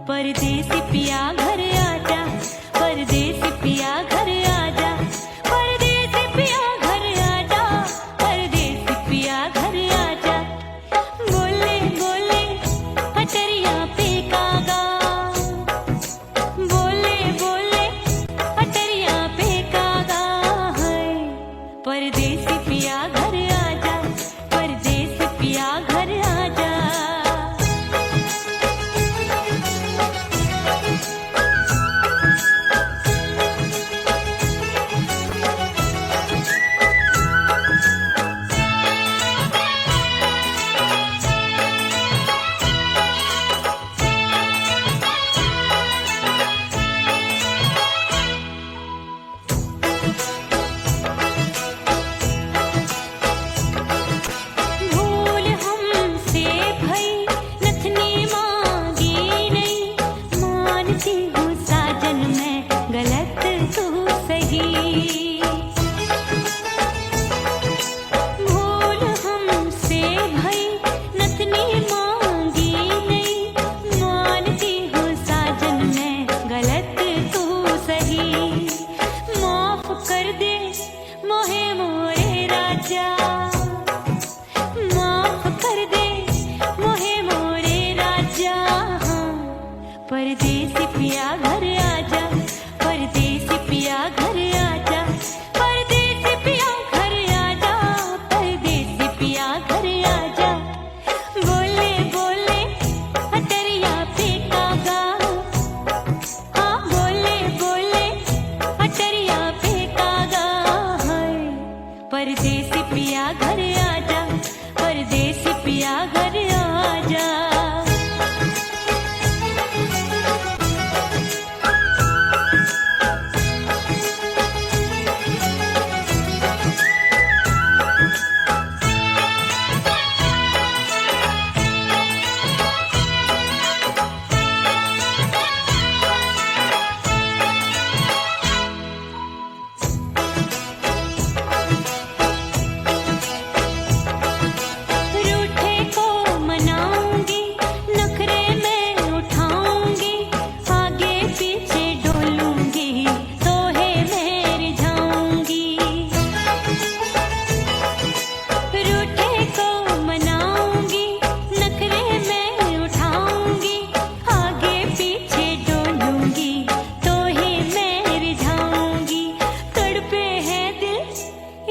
परदेसी पिया घर आजा, परदेसी पिया घर आजा, परदेसी पिया घर आजा, परदेसी पिया घर आजा। बोले बोले अटरिया पे कागा, बोले बोले अटरिया पे कागा है। परदेसी पिया घर आजा, परदेसी पिया घर आजा। परदेसी पिया घर आजा, परदेसी पिया घर आजा, परदेसी पिया घर आजा, परदेसी पिया घर आजा। बोले बोले अटरिया पे कागा, हाँ बोले बोले अटरिया पे कागा है। परदेसी पिया घर आजा, परदेसी पिया घर आजा।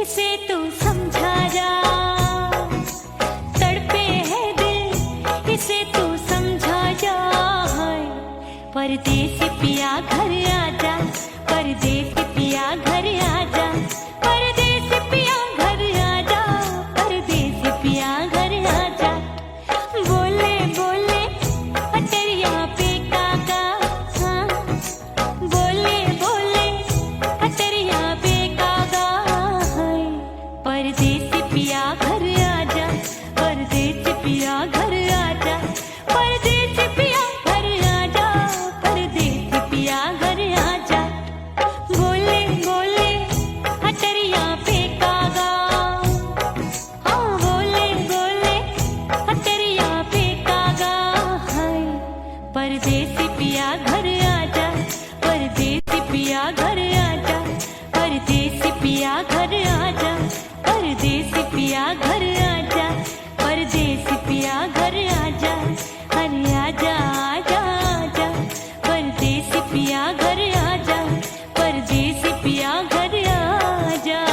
इसे तू समझा जा, तड़पे है दिल इसे तू समझा जा। परदेसी पिया घर आजा, परदेसी पिया घर आजा, परदेसी पिया घर आजा, परदेसी पिया घर आजा। बोले बोले अटरिया पे कागा, हाँ बोले बोले अटरिया पे कागा। परदेसी पिया घर आजा, परदेसी पिया घर आजा, परदेसी पिया घर आजा, परदेसी पिया घर आजा। बोले बोले अटरिया पे कागा, हाँ बोले बोले अटरिया पे कागा है। परदेसी पिया घर आजा, परदेसी पिया घर आजा, परदेसी पिया घर आजा, परदेसी पिया घर आजा, परदेसी पिया घर आजा। अरे आजा आजा आजा, परदेसी पिया घर आजा, परदेसी पिया घर आजा।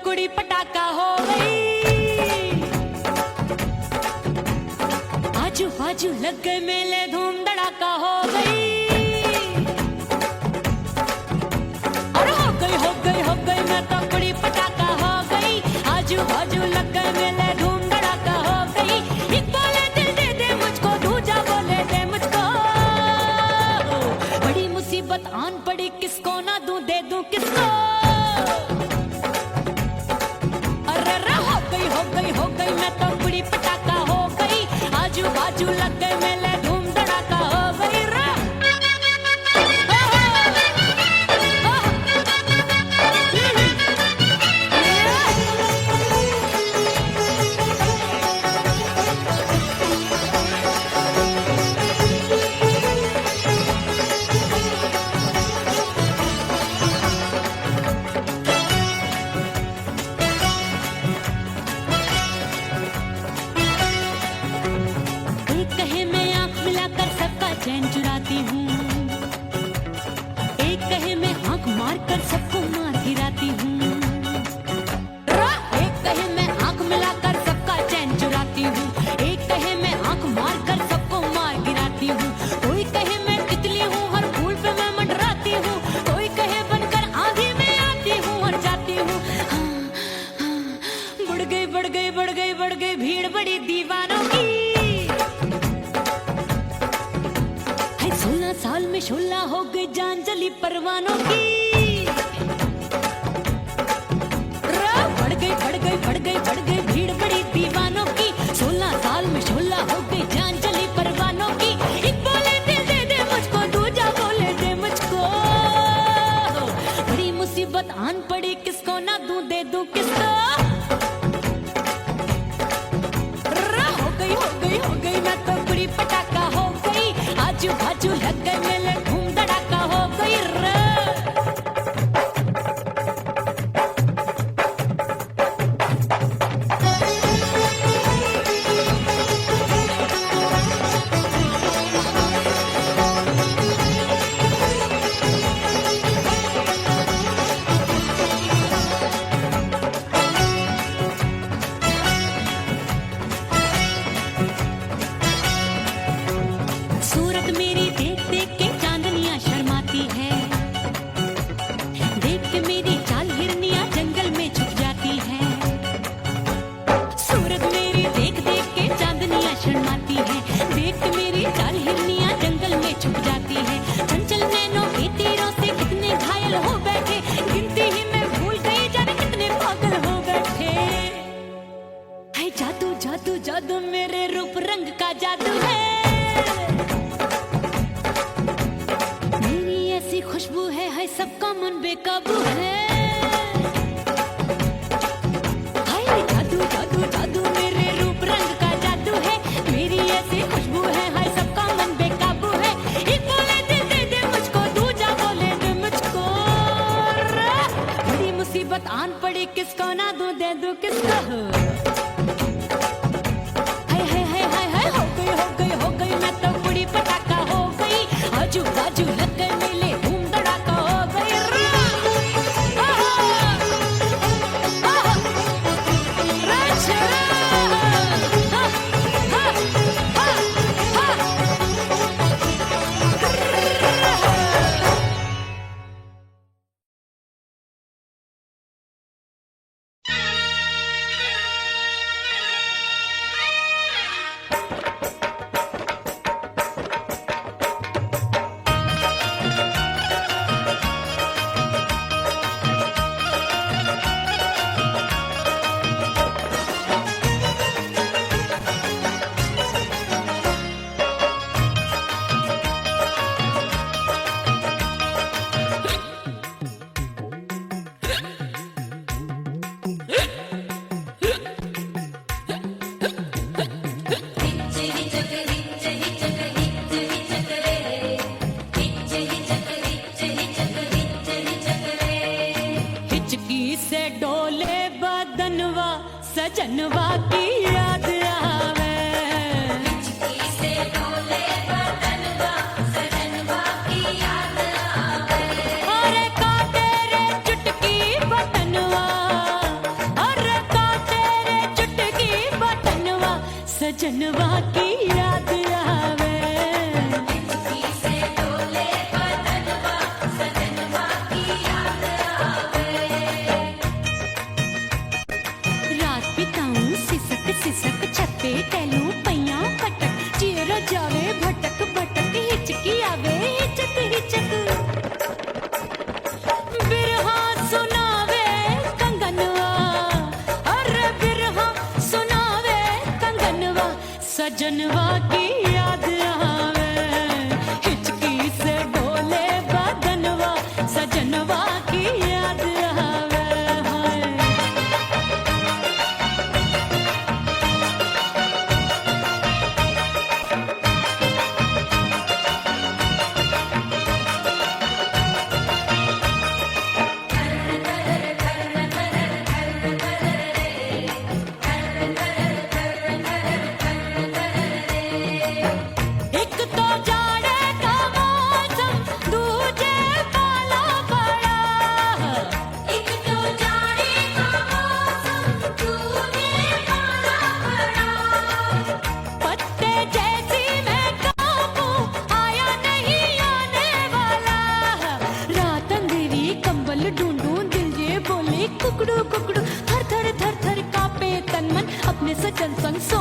कुड़ी पटाका हो गई, आजू बाजू लग गए मेले, धूम धड़ाका हो गई। अरे हो गई मैं तो भीड़ बड़ी दीवानों की। 16 साल में शोला हो गई जान जली परवानों की। बढ़ गई भीड़ बड़ी दीवानों की। 16 साल में शोला हो गई जान जली परवानों की। एक बोले दिल दे दे मुझको, दूजा बोले दे मुझको। बड़ी मुसीबत आन पड़ी, किसको ना दूं दे दूं किसको। हो गई मैं तो बुरी पटाखा हो गई। आजू बाजू लग गए मेले, धूम धड़ाका हो गई रे। सूरत मेरी देख देख के चांदनियां शर्माती है। देख के मेरी चाल हिरनियां जंगल में छुप जाती है। सूरत मेरी देख देख के चांदनियां शर्माती है। देख के मेरी चाल हिरनियां जंगल में छुप जाती है। चंचल नैनों के तीरों से कितने घायल हो बैठे, गिनती ही मैं भूल गई जाने कितने पागल हो बैठे। है जादू जादू जादू मेरे रूप रंग का जादू है। खुशबू है सबका मन बेकाबू है। हाय जादू जादू जादू मेरे रूप रंग का जादू है। मेरी ऐसी खुशबू है, हाय सबका मन बेकाबू है। एक बोले दिल दे दे मुझको, दूजा बोले दे मुझको। बड़ी मुसीबत आन पड़ी, किसको ना दूं दे दूं किसको। हाय हो गई मैं तो बुरी पटाखा हो गई। आजू बाजू लग गए मेले, सजनवा की याद आवे। से डोले बदनवा, सजनवा की याद आवे। अरे का तेरे चुटकी बदनवा, अरे का तेरे चुटकी बदनवा, सजनवा की याद आवे। से डोले बदनवा, सजनवा की याद आवे। रात बिताऊं सिसक सिसक छत्ते टैलू पैया पटक, चेहरा जावे भटक भटक, हिचकी आवे हिचक हिचक। बिरहा सुनावे कंगनवा, अरे बिरहा सुनावे कंगनवा, सजनवा की याद आवे। हिचकी से डोले बदनवा, सजनवा की याद आवे। कुकड़ू कुकड़ू थर थर थर थर कांपे तन मन, अपने सजन संग सो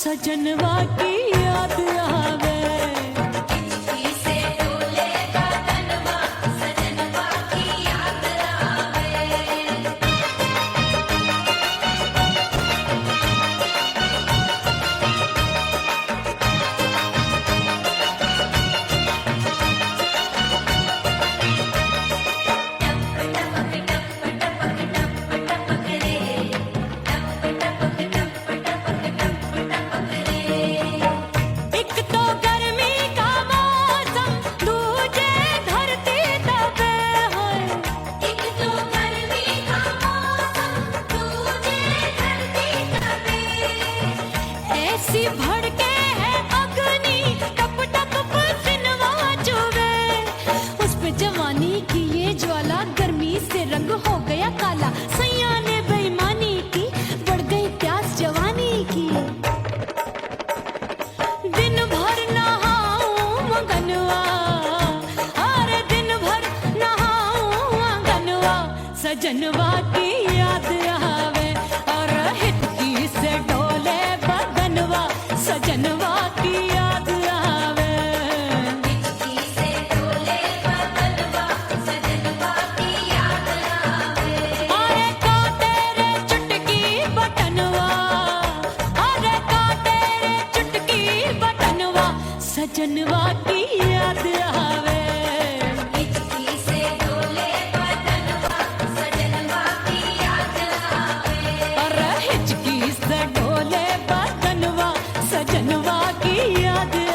सजनवा की याद आवे। हिचकी से डोले बदनवा सजनवा की याद आवे। एक तो गर्मी का मौसम दूजे धरती दबे है। एक तो गर्मी का मौसम दूजे धरती दबे। ऐसी भड़के है अग्नि टप टप पसीनवा चुभे। उस पे जवानी की ये ज्वाला गर्मी से रंग हो गया काला। सैया ने बेईमानी की बढ़ गई प्यास जवानी की। दिन भर नहाऊं मगनवा अरे दिन भर नहाऊं मगनवा सजनवा की याद आवे। और हिचकी से डोले बदनवा सजनवा की याद आवे। हिचकी से डोले बदनवा सजनवा की याद आवे। अरे का तेरे चुटकी बटनवा अरे का तेरे चुटकी बटनवा सजनवा की याद आवे। हिचकी से डोले बदनवा सजनवा की याद आवे। अरे हिचकी से डोले बदनवा सजनवा की याद आवे।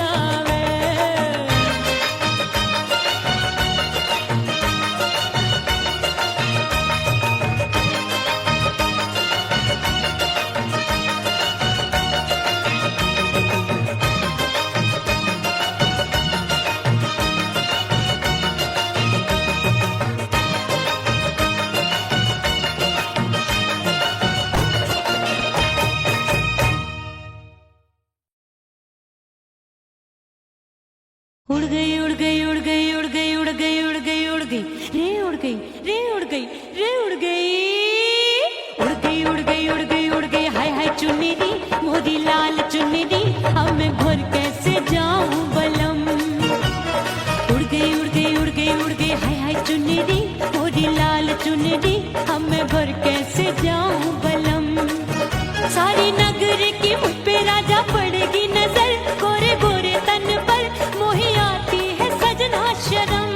उड़ गई उड़ गई उड़ गई उड़ गई उड़ गई उड़ गई उड़ गई रे उड़ गई रे उड़ गई रे उड़ गई उड़ गई उड़ गई उड़ गई उड़ गई हाय हाय चुन्नी मोरी लाल चुन्नी अब मैं घर कैसे जाऊं बलम। उड़ गई उड़ गई उड़ गई उड़ गई हाय हाय चुन्नी मोरी लाल चुन्नी अब मैं घर कैसे जाऊं बलम। सारी नगर की मुझ पे राजा पड़ेगी नजर गोरे गोरे तन पर मोही आती है सजना शर्म।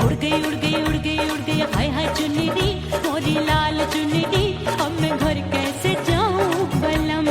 उड़ गई उड़ गई उड़ गई उड़ गई हाय हाय चुन्नी मोरी लाल चुन्नी अब मैं घर कैसे जाऊं बलम।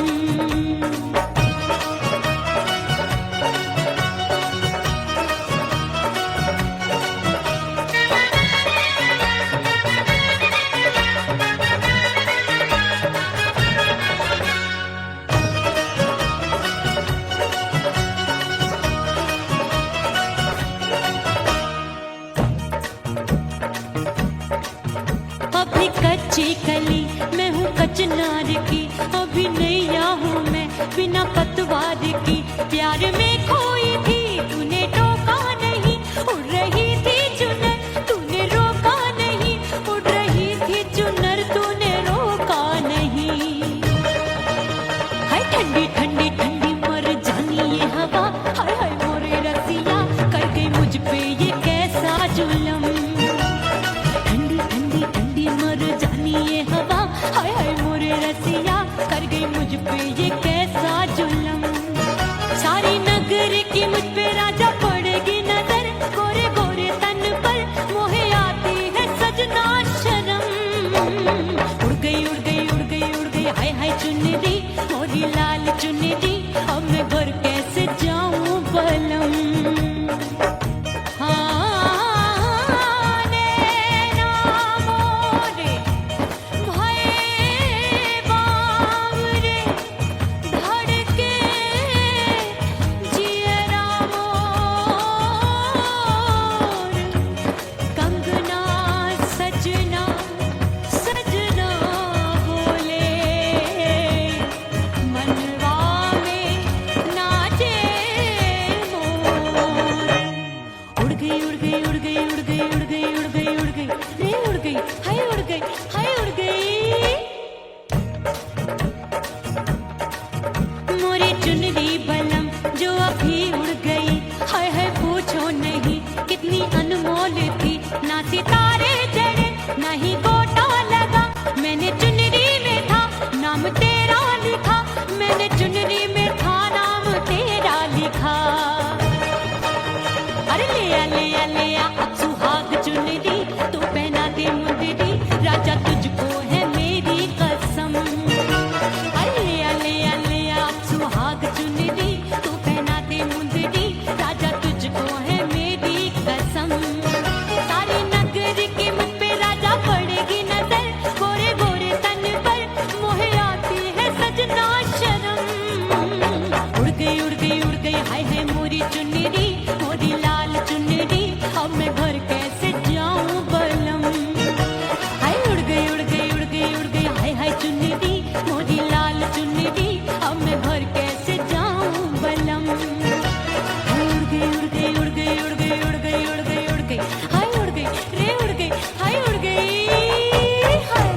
अभी कच्ची कली मैं हूँ कचनार की। अभी नैया हूँ मैं बिना पतवार की। प्यार में खोई थी तूने टोका नहीं। उड़ रही थी चुनर तूने रोका नहीं। उड़ रही थी चुनर तूने रोका नहीं। हाय ठंडी ठंडी ठंडी मर जानी ये हवा। हाय हाय मोरे रसिया कर गई मुझ पे ये कैसा जुलम। ठंडी ठंडी ठंडी मर जानी ये हवा। हाय हाय मोरे रसिया कर गई मुझ पे ये कैसा जुलम। सारी नगर की मुझ पे राजा पड़ेगी नजर गोरे गोरे तन पर मोहे आती है सजना शर्म। उड़ गई उड़ गई उड़ गई उड़ गई हाय हाय चुन्नी मोरी लाल चुन्नी अब मैं घर कैसे जाऊं बलम। हाँ नैना मोरे भये बावरे धड़के जियरा मोर। कंगना सजना सजना बोले मनवा में चुनरी बलम जो अभी उड़ गई, हाय हाय पूछो नहीं कितनी अनमोल थी। ना सितारे जड़े ना ही गोटा लगा, मैंने चुनरी में था नाम तेरा लिखा, मैंने चुनरी में था नाम तेरा लिखा। अरे ले आ अब सुहाग चुनरी, तू पहना दे मुंदरी, राजा तुझको है मेरी कसम। अरे ले आ अब सुहाग चुनरी, तू पहना दे मुंदरी, राजा तुझको है मेरी कसम। सारे नगर के मुझ पे राजा पड़ेगी नजर, गोरे गोरे तन पर मोहे आती है सजना शर्म। उड़ गई हाय हाय मोरी चुनरी, मोरी लाल चुनरी, अब मैं घर कैसे जाऊं बलम। हाय उड़ गई हाय हाय चुनरी, मोरी लाल चुनरी, अब मैं घर कैसे जाऊं बलम। हाय उड़ गई हाय उड़ गई रे उड़ गई हाय उड़ गई हाय।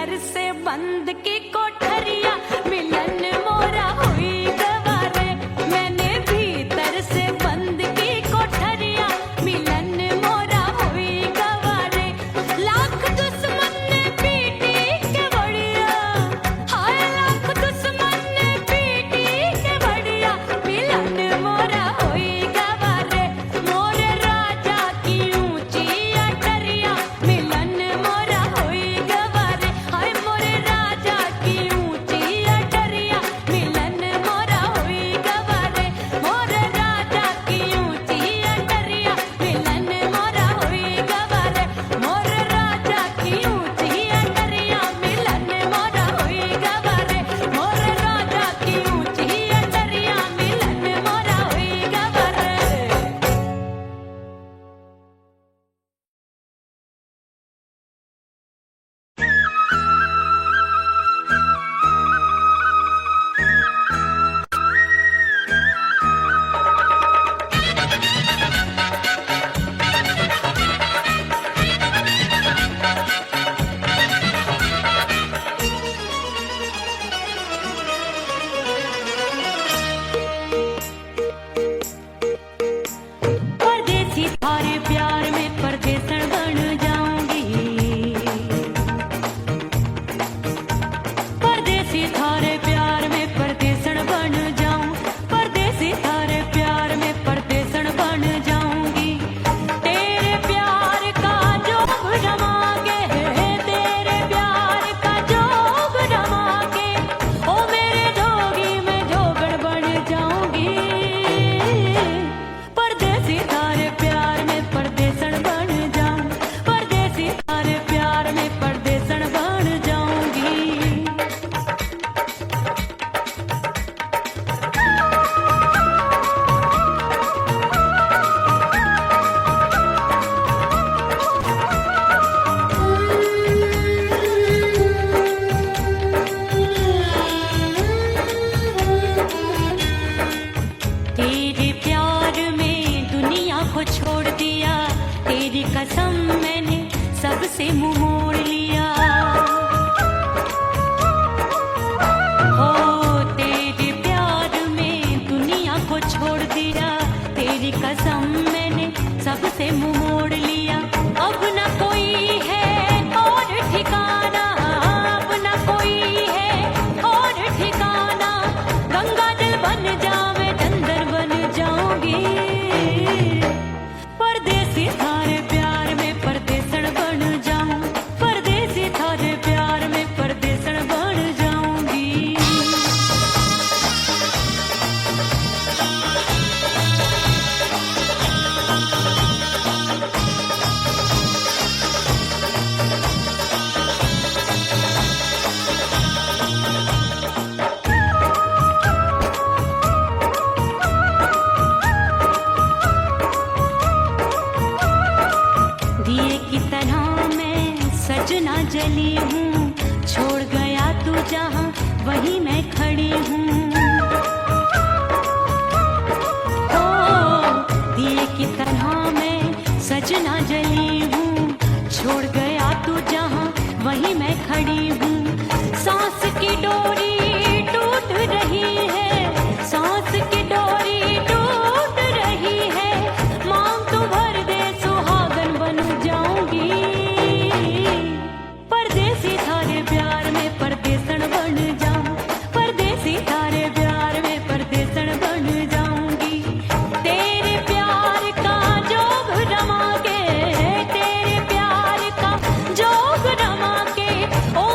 भीतर से बंद की कोठरिया मिलन मोरा हुई गवारे मैंने भीतर से बंद की कोठरिया मिलन मोरा हुई गवारे लाख दुश्मन ने पीटी के बढ़िया हाय लाख दुश्मन ने पीटी के बढ़िया मिलन मोरा हुई गवारे मोरे राजा की ऊंची अटरिया मिलन मोरा हुई गवारे हाय मोरे राजा की ऊंची अटरिया मिलन मोरा हुई गवारे मोरे राजा की ऊंची अटरिया मिलन मोरा हुई गवारे मोरे राजा की ऊंची अटरिया मिलन मोरा हुई गवारे मोरे राजा की ऊंची अटरिया मिलन मोरा हुई गवारे परदेसी थारे प्यार में परदेसन बन जाऊंगी परदेसी थारे प्यार में परदेसन बन जाऊं परदेसी थारे प्यार में परदेसन बन जाऊंगी तेरे प्यार का जोग जमा के तेरे प्यार का जोग जमा के ओ मेरे जोगी मैं जोगण बन जाऊंगी परदेसी थारे प्यार में परदेसन बन जाऊं परदेसी थारे प्यार में परदेसन बन जाऊंगी तेरे प्यार में दुनिया को छोड़ दिया तेरी कसम मैंने सबसे मुंह मोड़ लिया हो तेरे प्यार में दुनिया को छोड़ दिया तेरी कसम मैंने सबसे मुंह मोड़ लिया अब न कोई है और ठिकाना अब न कोई है और ठिकाना गंगा जल बन जावे डंगर बन जाऊंगी परदेसी थारे प्यार में परदेसन बन जाऊं परदेसी थारे प्यार में परदेसन बन जाऊंगी दिए की तरह मैं सजना जली हूँ छोड़ गया तू जहाँ वहीं मैं खड़ी हूँ ओ दिए की तरह मैं सजना जली हूँ छोड़ गया तू जहाँ वहीं मैं खड़ी हूँ सांस की डोरी टूट रही है सांस की डोरी टूट रही है मांग तू भर दे सुहागन बन जाऊंगी परदेसी थारे प्यार में परदेसन बन जाऊं परदेसी थारे प्यार में परदेसन बन जाऊंगी तेरे प्यार का जोग जमा के तेरे प्यार का जोग जमा के ओ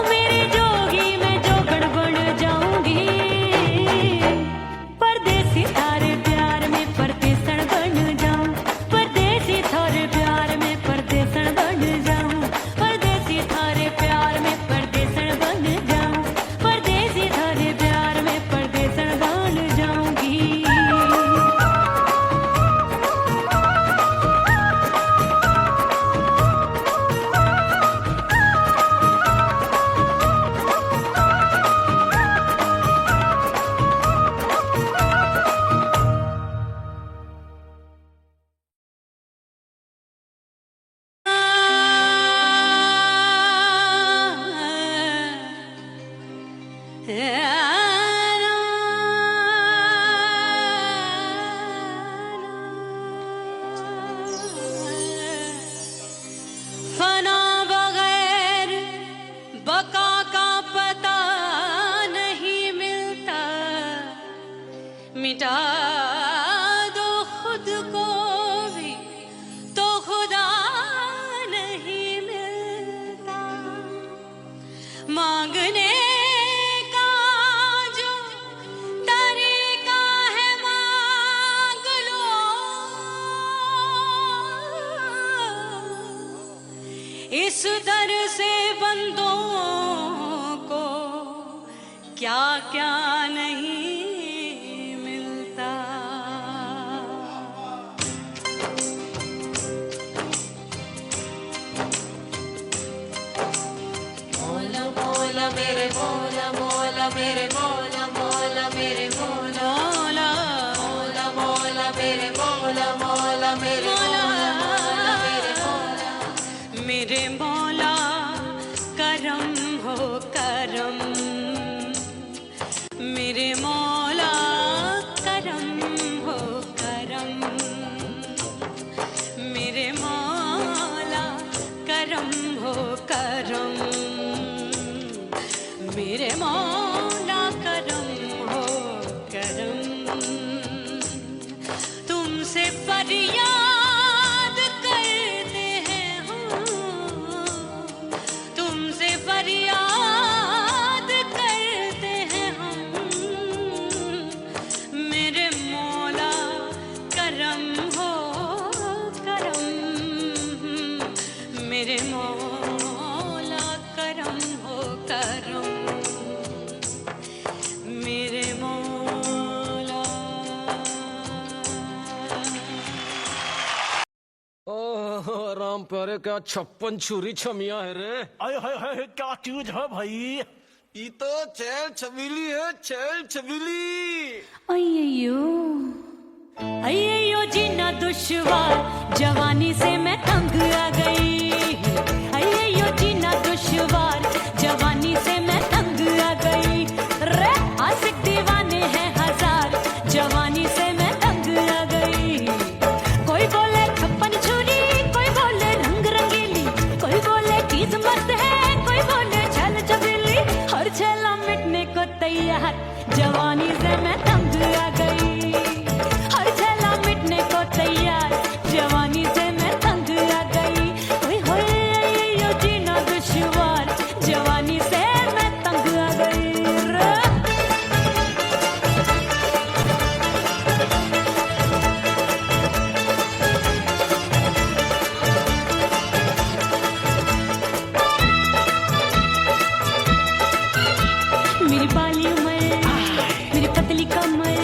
फना बगैर बका का पता नहीं मिलता, मिटा दो खुद को भी तो खुदा नहीं मिलता। मांगने का जो तरीका है मांग लो, इस दर से बंदों को क्या क्या नहीं मिलता। मौला मौला मेरे मौला मौला मेरे मौला मौला मेरे मौला मौला मौला मेरे मौला मौला मेरे मौला मेरे मौला मेरे मौला करम हो करम, मेरे मौला करम हो करम, मेरे मौला करम हो करम, मेरे मौला करम हो करम। तुमसे फरियाद करते हैं हम, तुमसे फरियाद करते हैं हम, मेरे मौला करम हो करम, मेरे मौला करम हो करम, मेरे मौला। ओह राम प्यारे, क्या 56 छुरी छमिया है रे। आय हाय हाय, क्या चीज है भाई? ये तो चैल छबीली है, चैल छबीली। अय्यो अय्यो जीना दुश्वार, जवानी से मैं तंग आ गई। अय्यो जीना दुश्वार, जवानी से मैं तंग आ गई। रे आशिक दीवाने हैं हजार, जवानी से मैं तंग आ गई। कोई बोले 56 छुरी, कोई बोले रंग रंगीली, कोई बोले चीज मस्त है, कोई बोले छल छबीली। हर छेला मिटने को तैयार, जवानी से मैं तंग आ गई। हर छेला मिटने को तैयार, जवानी से मैं तंग आ गई। ओए होए यो जीना दुश्वार, जवानी से मैं तंग आ गई रे। मेरी बाली उमर, मेरी पतली कमर,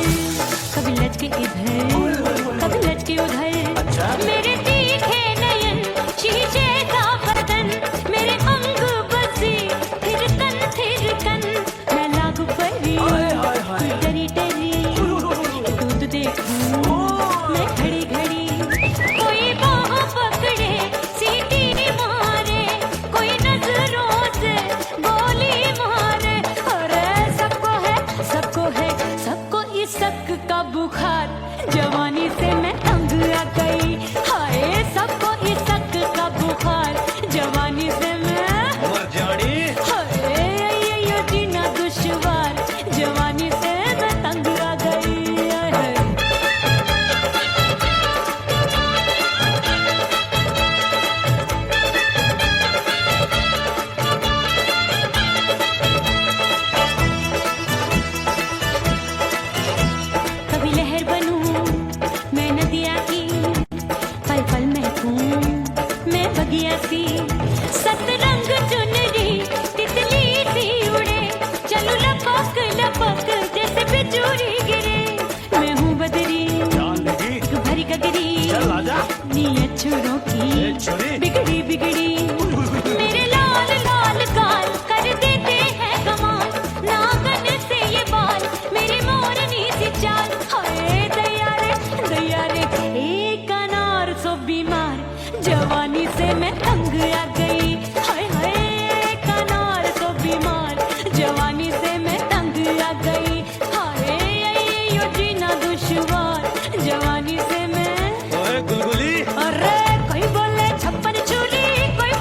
कभी लचके इधर कभी लचके उधर। मेरे तीखे नयन, शीशे का बदन, मेरे अंग बसी थिरकन, मैं लागू परी तू डरी डरी। दूध देखूं मैं घड़ी घड़ी, कोई बाह पकड़े सीटी मारे, कोई नजरों से गोली मारे। अरे सबको है सबको इस शक का बुखार, जवानी से मैं तंग आ गई। हाय सबको इस शक का बुखार, जवानी से मैं मर जानी। हाय ये जीना दुश्वार, जवानी से मैं तंग आ गई। कभी लहर बनूं मैं नदिया की, पल पल महकूं मैं बगिया सी। सतरंग चुनरी तितली सी उड़े, चलूं लपक लपक जैसे बिजुरी गिरे। मैं हूँ बदरी जान लगी, भरी गगरी, चल आजा। नीयत छोरों की छुरी बिगड़ी बिगड़ी। मेरे लाल लाल गाल कर देते हैं कमाल, नागन से ये बाल मेरी मोरनी सी चाल। हाय दैया रे एक अनार सो बीमार, जवानी से मैं तंग आ गई। हाय हाय एक अनार सो बीमार, जवानी से मैं तंग आ गई। हाय यो जीना दुश्वार, जवानी से मैं। ओए गुलगुली, अरे कोई बोले 56 छुरी, कोई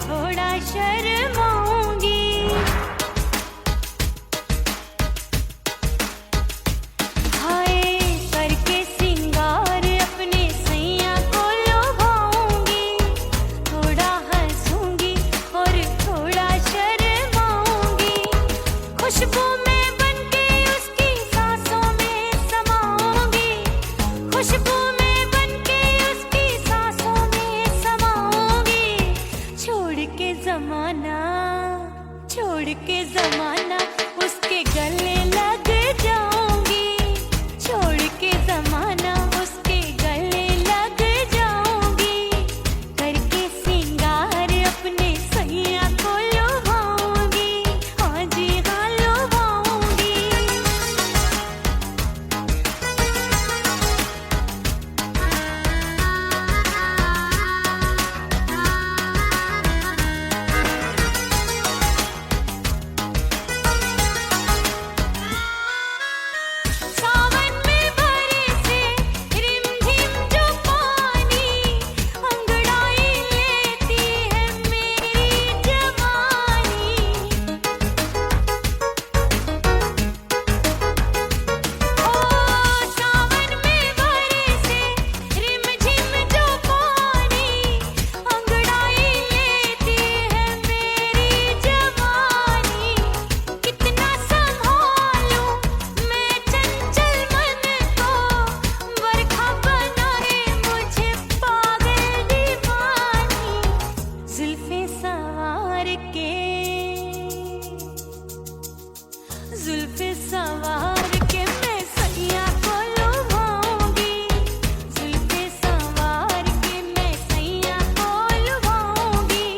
थोड़ा शर्माऊंगी। हाय करके सिंगार अपने सैया को लुभाऊंगी। थोड़ा हंसूंगी और थोड़ा शर्माऊंगी। खुशबू में बनके उसकी सांसों में समाऊंगी। खुशबू में बनके उसकी सांसों में समाऊंगी। छोड़ के जमाना उसके गले लग जाऊंगी। छोड़ के जमाना उसके गले लग जाऊंगी। करके सिंगार अपने सैया को लुभाऊंगी। हाँ जी हाँ लुभाऊंगी। सावन में बरसे रिमझिम जो पानी अंगड़ाई लेती है मेरी जवानी। ओ सावन में बरसे रिमझिम जो पानी अंगड़ाई लेती है मेरी जवानी। कितना संभालूं मैं चंचल मन को, बरखा बनाए मुझे पागल दीवानी। जुल्फे सवार के मैं सैया को लुभाऊंगी। जुल्फे सवार के मैं सैया को लुभाऊंगी।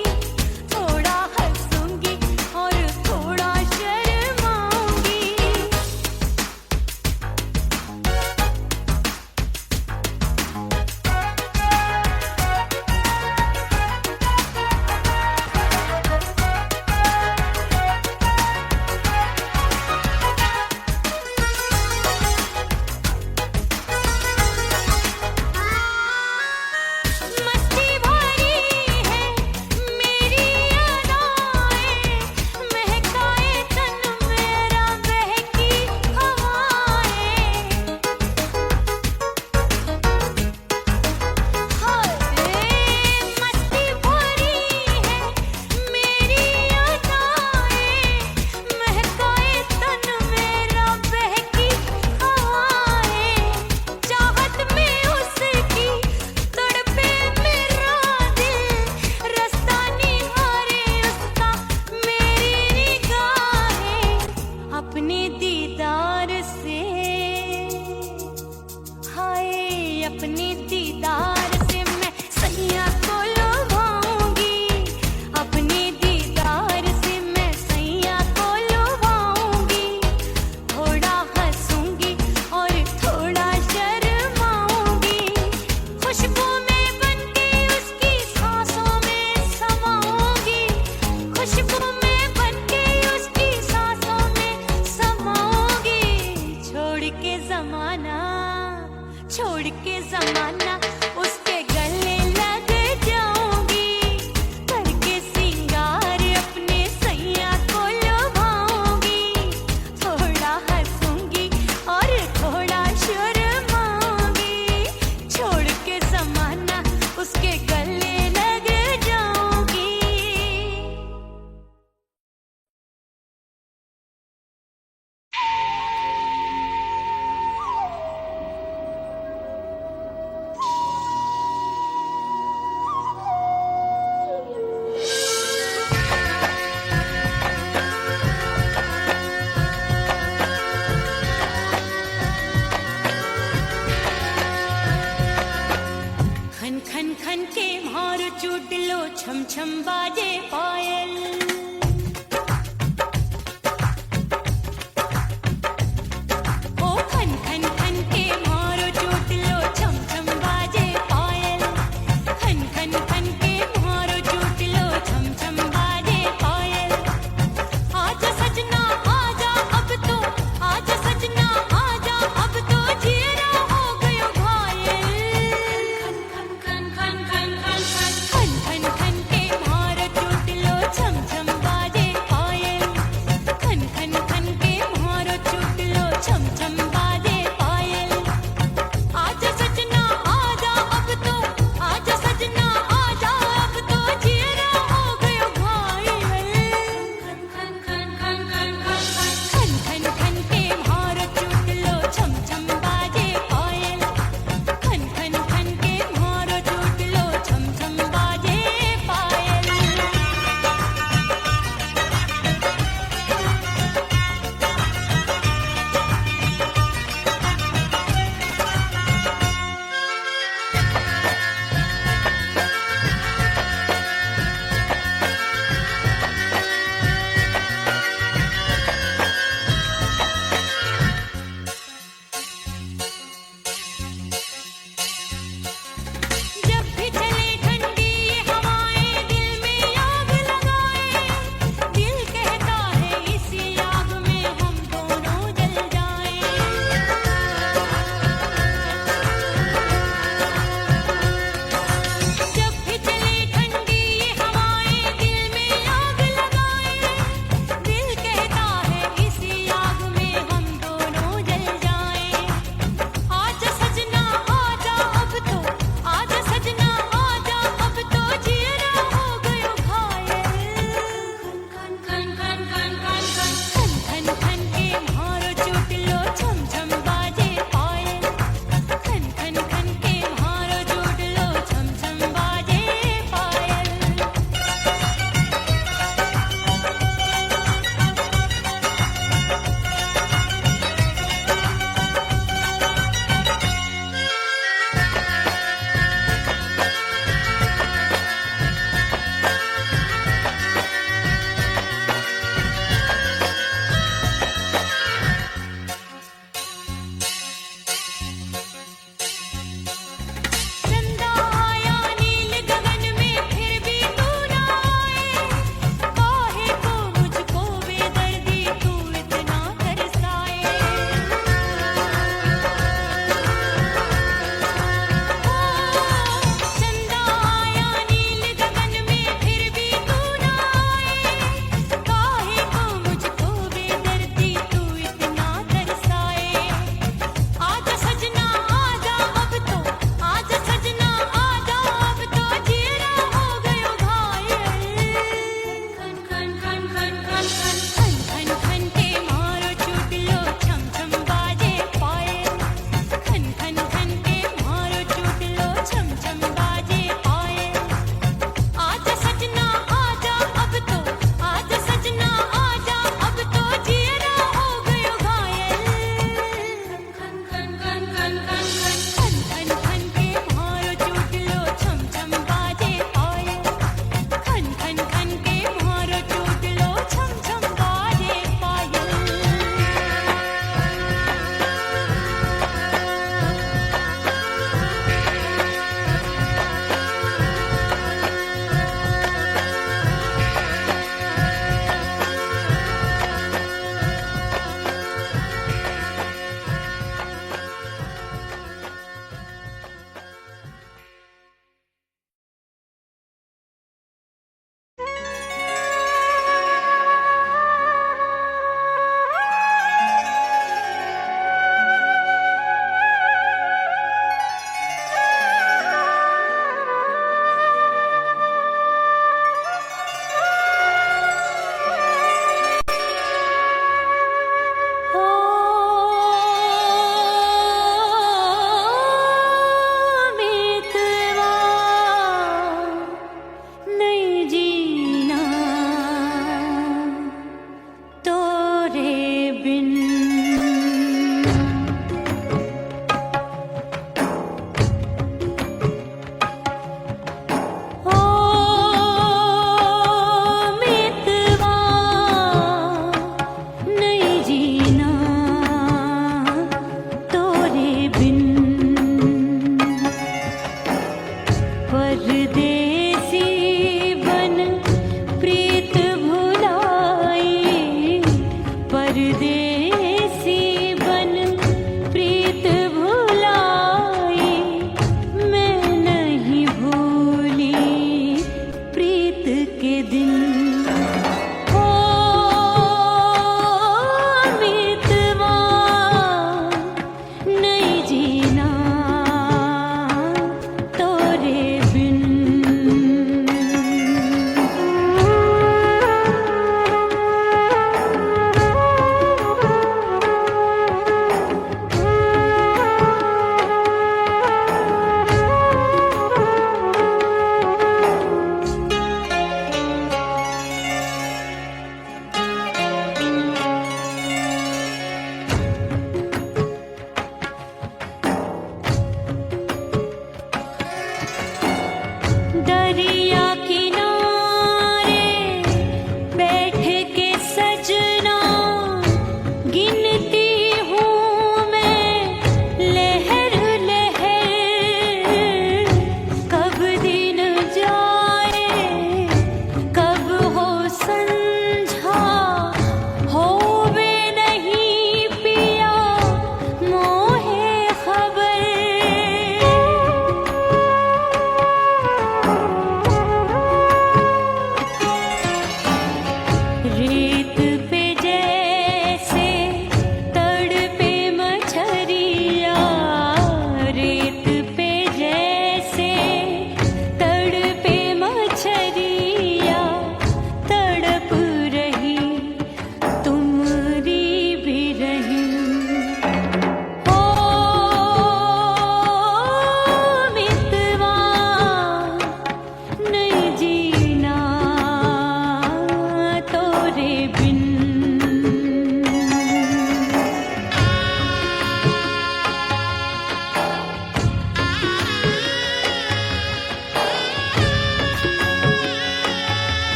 थोड़ा हंसूंगी और थोड़ा शर्माऊंगी। मस्ती भरी है मेरी अदाएं, महकाए तन मेरा बहकी हवाएं। हाय मस्ती भरी है मेरी अदाएं, महकाए तन मेरा बहकी हवाएं। चाहत में उसकी तड़पे मेरा दिल, रास्ता निहारे उसका मेरी निगाहें। अपने दीदार से हाय अपने दीदार से मैं सैया को लुभाऊंगी। अपने दीदार से मैं सैया को लुभाऊंगी। थोड़ा हंसूंगी और थोड़ा शर्माऊंगी। खुशबू में बनके उसकी सांसों में समाऊंगी। खुशबू में बनके उसकी सांसों में समाऊंगी। छोड़ के जमाना उसके गले लग जाऊंगी। करके सिंगार अपने सैया को लुभाऊंगी। थोड़ा हंसूंगी और थोड़ा शर्माऊंगी। छोड़ के जमाना उसके गले लग जाऊंगी। खन खन खन के भार चूट लो, छम छम बाजे पायल। ओ खन खन खन के भार चूट लो, छम छम बाजे पायल। खन खन खन के भार चूट लो, छम छम बाजे पायल। आजा सजना आजा अब तो, आजा सजना आजा अब तो, जियरा हो गयो घायल। खन खन खन खन खन खन खन खन खन के भार चूट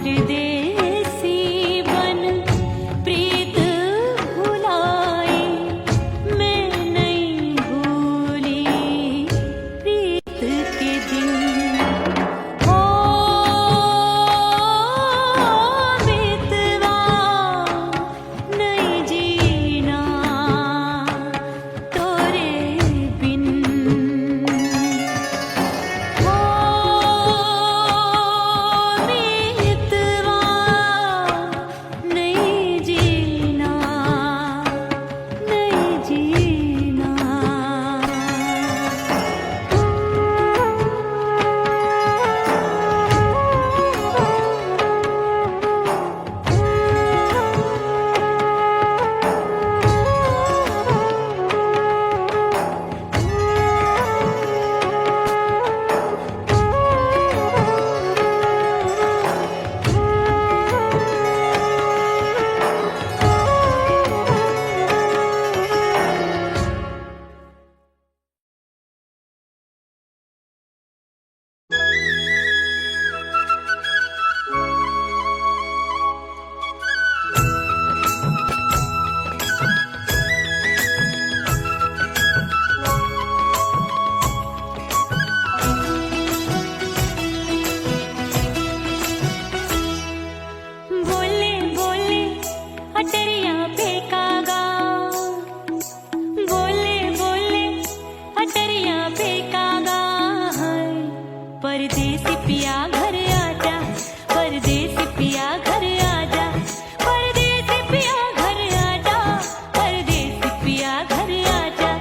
परदेसी बन प्रीत भुलाए, मैं नहीं भूली प्रीत के दिन। ओ मितवा नहीं जीना तोरे बिन। ओ मितवा नहीं जीना, नहीं जीना। बोले बोले अटरिया फेंकागा, बोले बोले अटरिया फेंकागा। हाय परदेसी पिया घर आजा, परदेसी पिया घर आजा, परदेसी पिया घर आजा, परदेसी पिया घर आजा।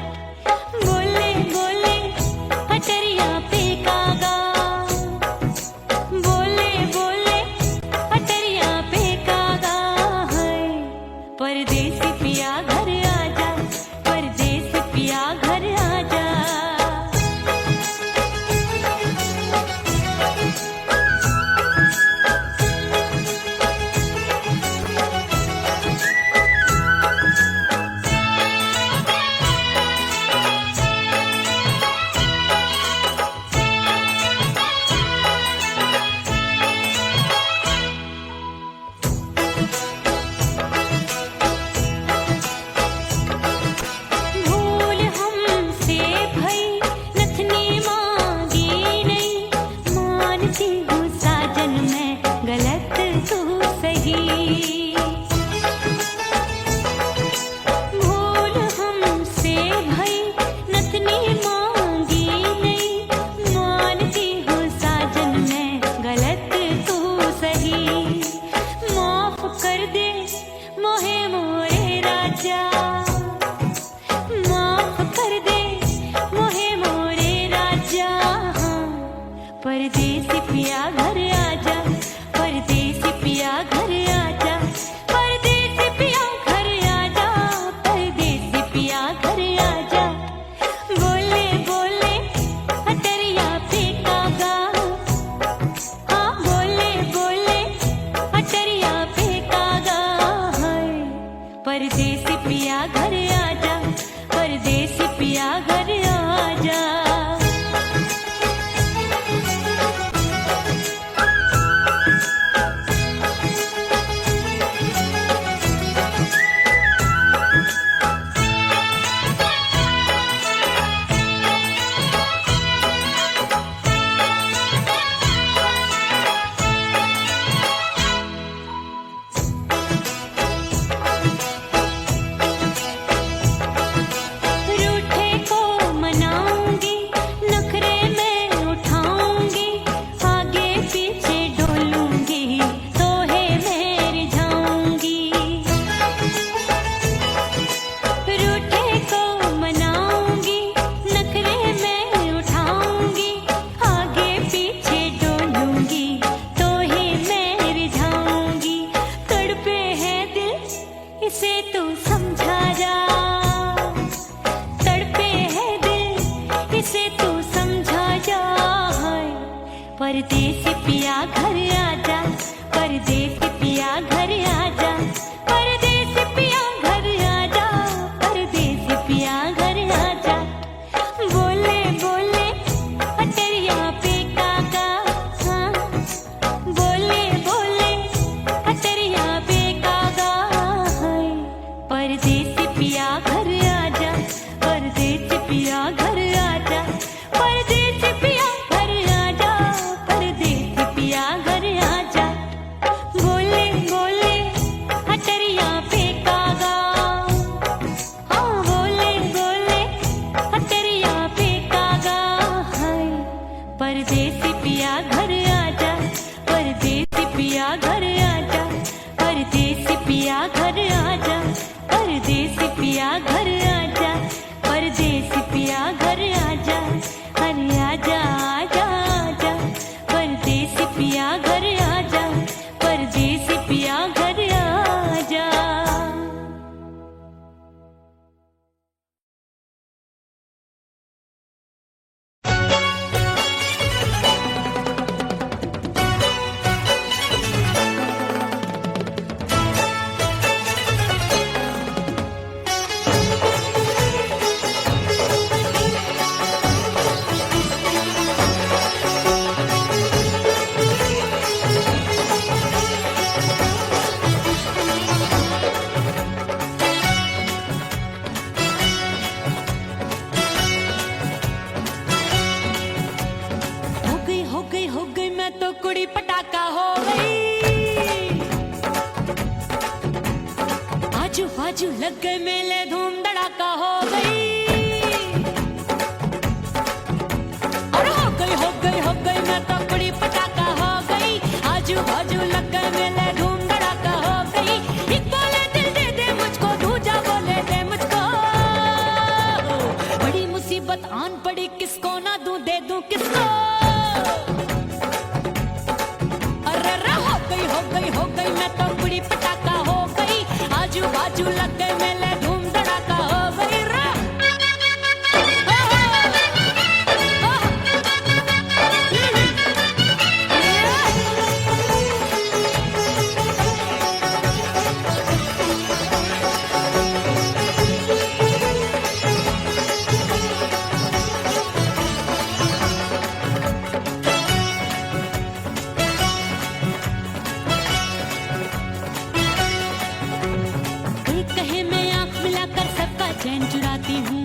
बोले बोले अटरिया फेंकागा, बोले बोले अटरिया फेंकागा। है परदेसी पिया घर आजा, परदेसी पिया घर आजा। भूल हमसे भई नथनी मांगी नहीं, मानती हूँ साजन मैं गलत तू सही। भूल हमसे भई नथनी मांगी नहीं, मानती हूँ साजन मैं गलत तू सही। माफ कर दे मोहे मोरे राजा, माफ कर दे मोहे मोरे राजा। हाँ परदेसी पिया घर आजा, परदेसी पिया घर आजा, परदेसी पिया घर आजा, परदेसी पिया घर आजा। बोले बोले अटरिया फेंकागा, हाँ बोले बोले अटरिया फेंकागा। है परदेसी पिया घर आजा, परदेसी पिया घर आजा। रूठे को मनाऊंगी, नखरे में उठाऊंगी, आगे पीछे डोलूंगी, तोहे मैं रिझाऊंगी। रूठे को मनाऊंगी, नखरे में उठाऊंगी, आगे पीछे डोलूंगी, तोहे मैं रिझाऊंगी। तड़पे है दिल इसे तू समझा जा, तड़पे है दिल इसे तू समझा जा। है परदेसी पिया घर आजा, परदेसी पिया घर आजा, परदेसी पिया घर आजा, परदेसी पिया घर आजा। बोले बोले अटरिया फेंकागा, हाँ बोले बोले पिया घर आजा, परदेसी पिया घर आजा, परदेसी पिया घर आजा, परदेसी पिया घर आजा, अरे आजा आजा आजा, परदेसी पिया घर आजा, परदेसी पिया घर आजा। हो गई मैं तो कुड़ी पटाखा हो गई, आजू बाजू लग गए मेले धूम धड़ाका हो गई, अरे हो गई मैं तो कुड़ी पटाखा हो गई, आजू बाजू लग गए मेले धूम धड़ाका हो गई। एक बोले दिल दे दे मुझको, दूजा बोले दे मुझको, बड़ी मुसीबत आन पड़ी, किसको ना दूं दे दूं किसको। हो गई मैं तो कुड़ी पटाखा हो गई, आजू बाजू लग गए मेले धूम धड़ाका हो गई रा। चैन चुराती हूँ,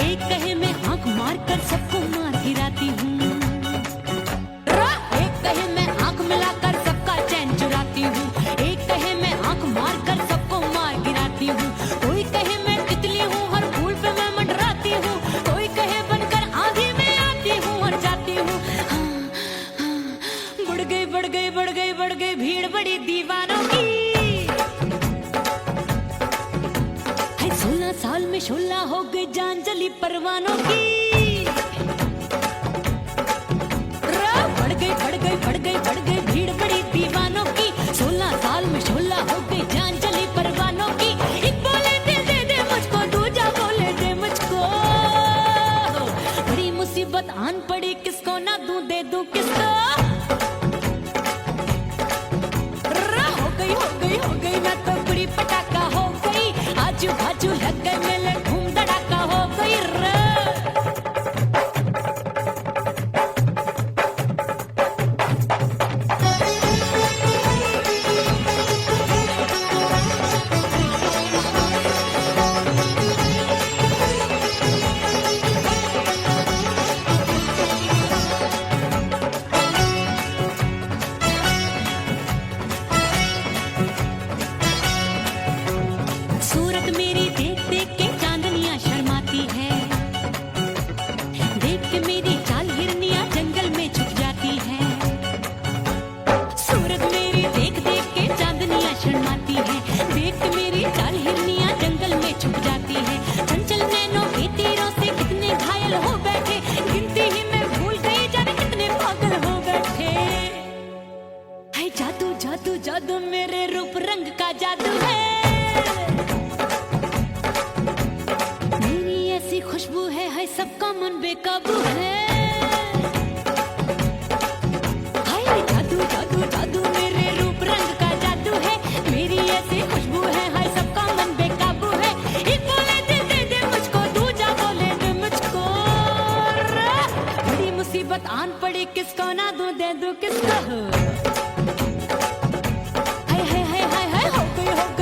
एक कहे मैं आंख मार कर सबको मार गिराती हूँ, एक कहे मैं आंख मिलाकर सबका चैन चुराती हूँ, एक कहे मैं आंख मार कर सबको मार गिराती हूँ, कोई कहे मैं तितली हूँ हर फूल पे मैं मंडराती हूँ, कोई कहे बनकर आंधी में आती हूँ और जाती हूँ। बढ़ गई भीड़ बड़ी दीवानों की, 16 साल में शोला हो गई जान जली परवानों की। बढ़ गई भीड़ बड़ी दीवानों की, 16 साल में शोला हो गई जान जली परवानों की। एक बोले दिल दे दे मुझको, दूजा बोले दे मुझको, बड़ी मुसीबत आन पड़ी, किसको ना दूं दे दूं किसको। हो गई मैं तो कुड़ी पटाखा हो गई, आजू बाजू लग गए मेले धूम धड़ाका हो गई रे। जादू मेरे रूप रंग का जादू है, मेरी ऐसी खुशबू है सबका मन बेकाबू है। हाय जादू जादू जादू मेरे रूप रंग का जादू है, मेरी ऐसी खुशबू है सबका मन बेकाबू है। एक बोले दिल दे दे मुझको, दूजा बोले दे मुझको, बड़ी मुसीबत आन पड़ी, किसको ना दूं दे दूं किसको।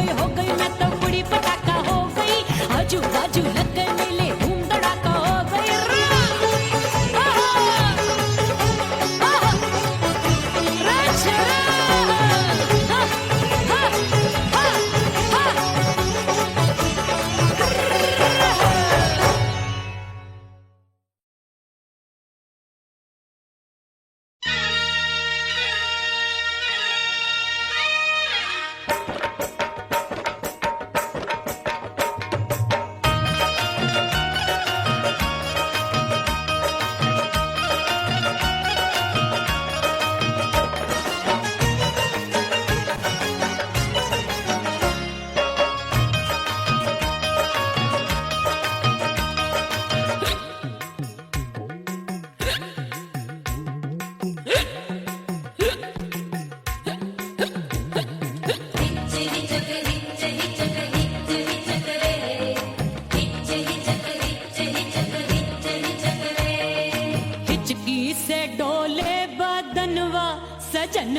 हो गई मैं तो कुड़ी पटाखा हो गई, आजू बाजू लग गए मेले धूम धड़ाका हो गई।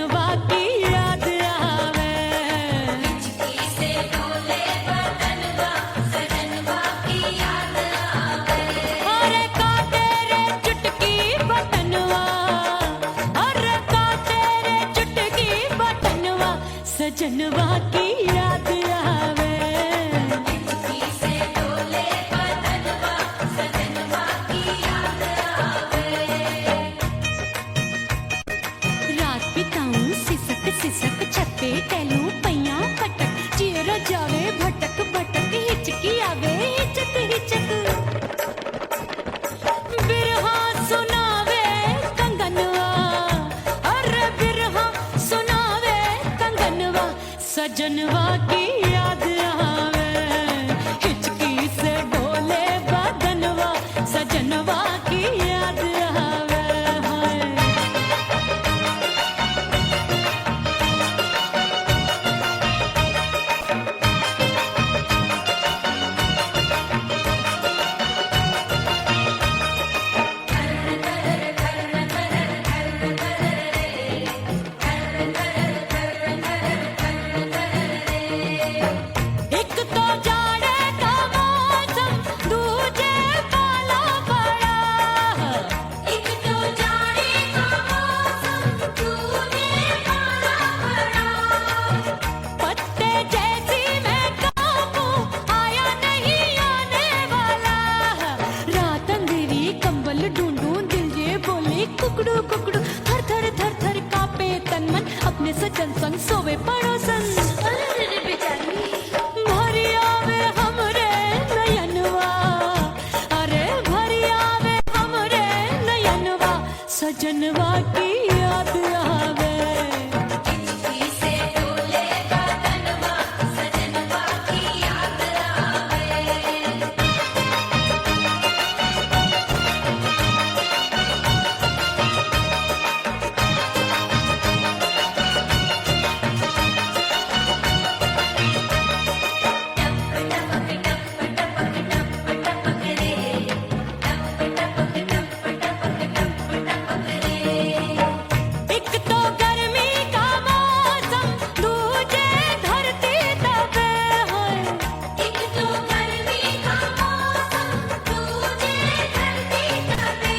सजनवा की याद आवे। से डोले बदनवा सजनवा की याद आवे। अरे का तेरे चुटकी बटनवा, अरे का तेरे चुटकी बटनवा सजनवा की याद आवे। से डोले बदनवा सजनवा की याद आवे। रात बिताऊं सिसक सिसक छत पे टहलूं पैया पटक चेहरा जावे भटक भटक हिचकी आवे हिचक हिचक। बिरहा सुनावे कंगनवा, अरे बिरहा सुनावे कंगनवा सजनवा की याद आवे। हिचकी से डोले बदनवा सजनवा की याद आवे। हाय एक तो जाड़े का मौसम दूजे पाला पड़ा। एक तो जाने का मौसम तूने पाला पड़ा। पत्ते जैसी मैं काबू आया नहीं आने वाला। रात अंधेरी कंबल ढूंढूं दिल ये बोले कुकड़ू कुकड़ू थर थर थर थर कांपे तन मन अपने सजन संग सोवे पड़ोसन। अरे रे बेचारी भरी आवे हमरे नयनवा, अरे भरी आवे हमरे नयनवा सजनवा की याद आवे। से डोले बदनवा सजनवा की याद आवे। एक तो गर्मी का मौसम दूजे धरती तपे है। एक तो गर्मी का मौसम तुझे धरती तपे।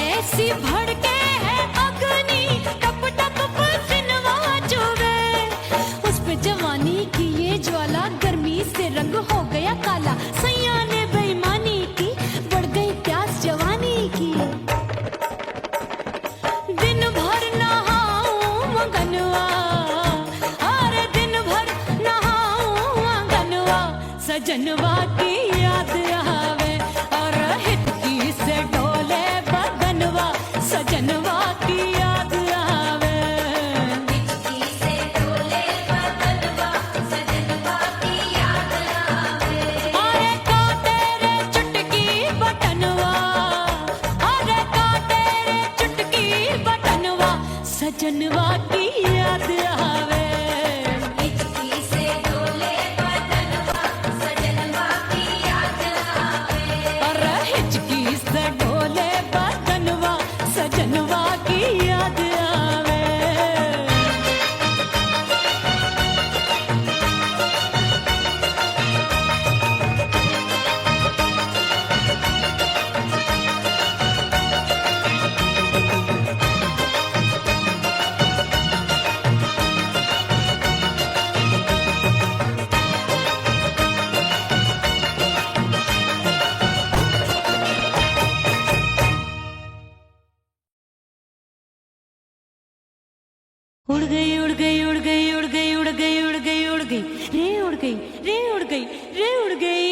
ऐसी भड़के है अग्नि टप टप पसीनवा चुभे। उस पे जवानी की ये ज्वाला गर्मी से रंग हो गया काला। सैया ने बेईमानी की बढ़ गई प्यास जवानी की। दिन भर नहाऊं आंगनवा, अरे दिन भर नहाऊं आंगनवा सजनवा की याद आवे। और हिचकी से डोले बदनवा सजनवा की याद आवे। से डोले बदनवा सजनवा की याद आवे। अरे का तेरे चुटकी बटनवा, अरे का तेरे चुटकी बटनवा सजनवा की याद आवे। से डोले बदनवा सजनवा की याद आवे। अरे हिचकी से डोले बदनवा सजनवा की याद आवे। उड़ गई उड़ गई उड़ गई उड़ गई उड़ गई उड़ गई उड़ गई रे उड़ गई रे उड़ गई रे उड़ गई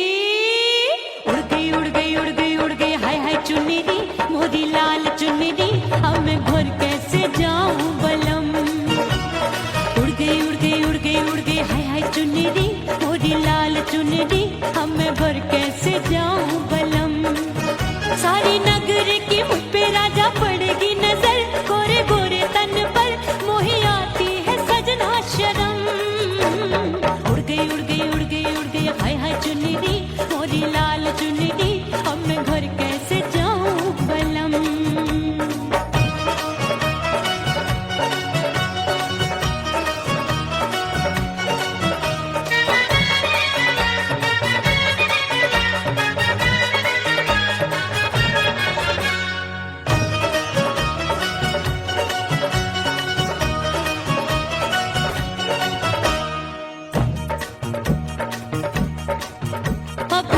उड़ गई उड़ गई उड़ गई उड़ गई। हाय हाय चुन्नी मोदी लाल चुन्नी अब मैं घर कैसे जाऊं बलम। उड़ गई उड़ गई उड़ गई उड़ गई हाय हाय चुन्नी मोदी लाल चुन्नी अब मैं घर कैसे जाऊं बलम। सारी नगर की मुझ पे राजा पड़ेगी नजर गोरे गोरे तन पर मोही आती है सजना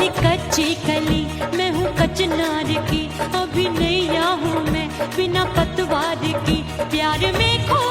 से कच्ची कली, मैं हूँ कचनार की, अभी नैया हूँ मैं बिना पतवार की, प्यार में खो